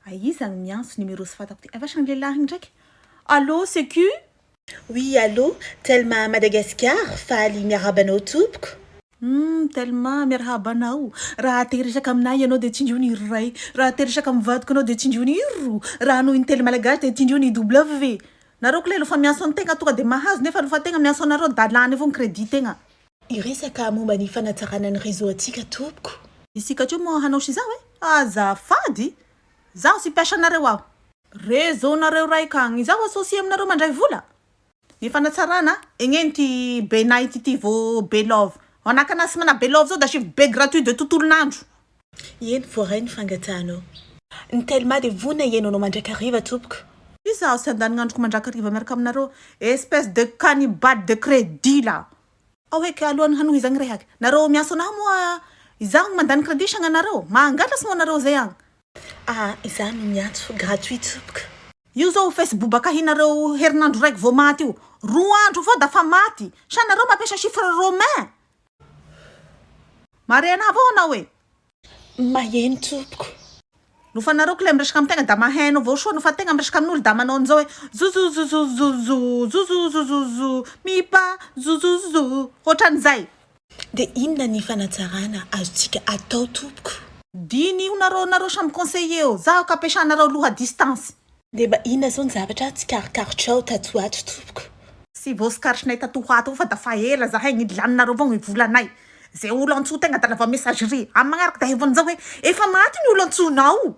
Aiza ny miantso numéro sy fatako ty. Avasany lehilahy ndraiky. Allô, c'est qui? Oui, allô, Telma Madagascar, faly miarabanao tompoko. Telma miarahaba anao. Raha teresaka aminay ianao dia tsinjony iray. Raha teresaka amin'ny vadiko anao dia tsinjony iro. Raha anao intely malagasy dia tsinjony W. Nareo koa fa miantso antegna tonga dia mahazo nefa nofa tegna miantso anareo dalany avao ny crédit tegna. Iresaka momba ny fanatsarana ny réseau atsika tompoko. Isika teo moa hanao sy zaho azafady. Zaho sy piasa anareo aho. Réseau nareo raika agny. Zaho associé aminareo mandray vola. Ny fanatsarana egneny ty be night ty vo be love. Anakana sy mana be love zao da chiffre be gratuit de tontolon'andro. Eny voaray ny fangatanao. Ny Telma dia vona ienao mandrakariva tompoko. Izaho sy andanin'androko mandrakariva miaraka aminareo. Espèce de cannibale de crédit là. Ao heky alohan'ny hanohizagny rehaky. Nareo miantso anahy moa izaho mandany crédit sagnanareo. Mangalasy moa nareo zay agny. Izaho no miantso gratuit tompoko. Io zao Facebook bakahinareo herinandro raiky vao maty io. 2 andro fao da fa maty. Sanareo mampiasa chiffre romain. Mariana avao anao e. Maheno tompoko. Nofa nareo kle miresaka amintegna da maheno avao soa nofa tegna miresaka amin'olo da manao an'izao hoe zuzuzuzuzuzuzuzuzu mipa zuzuzu ohatran'izay. Dia inona ny fanatsarana azontsika atao tompoko? Diny io nareo samy conseiller eo. Zaho ka ampiasanareo aloha distance. Dia mba inona zao ny zavatra tsikarokarotrao tato ato tompoko? Sy voasikaritrinay tato ato fa da fa ela zahay ny laninareo avao ny volanay. Zay olo antso tegna da lava messagerie. Amin'ny magnaraka da hevony zao hoe efa maty ny olo antsonao.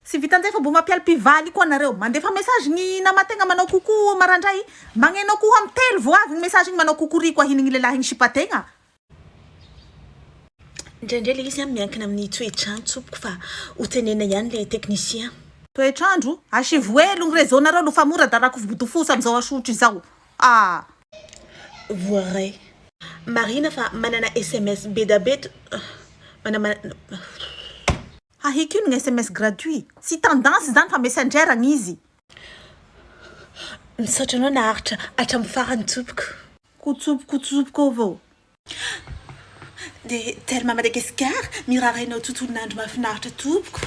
Sy vitan'izay fa mbo mampiala mpivaly koa nareo. Mandefa message ny namategna manao coucou marandray. Magnenao koa amin'ny telo vao avy ny message ny manao coucou koa hinigny lehilahy ny sipategna. Indraindray le izy miankina amin'ny toetrandro tompoko fa ho tenena ihany le technicien. Toetrandro asivoelo ny réseau nareo nofa mora da rako botofosa am'izao asotro izao. Voaray. Marina fa manana SMS bedabeto. Hahiky io ny SMS gratuit. Sy tendance zany fa messenger agny izy. Misaotra anao naharitra hatramin'ny farany tompoko. Kotsopoko avao. Dia Telma Madagascar mirarainao tontolon'andro mahafinaritra tompoko.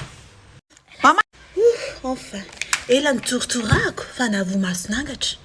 Mama. Enfin, ela ny tortorako fa nahavoa masonangatra.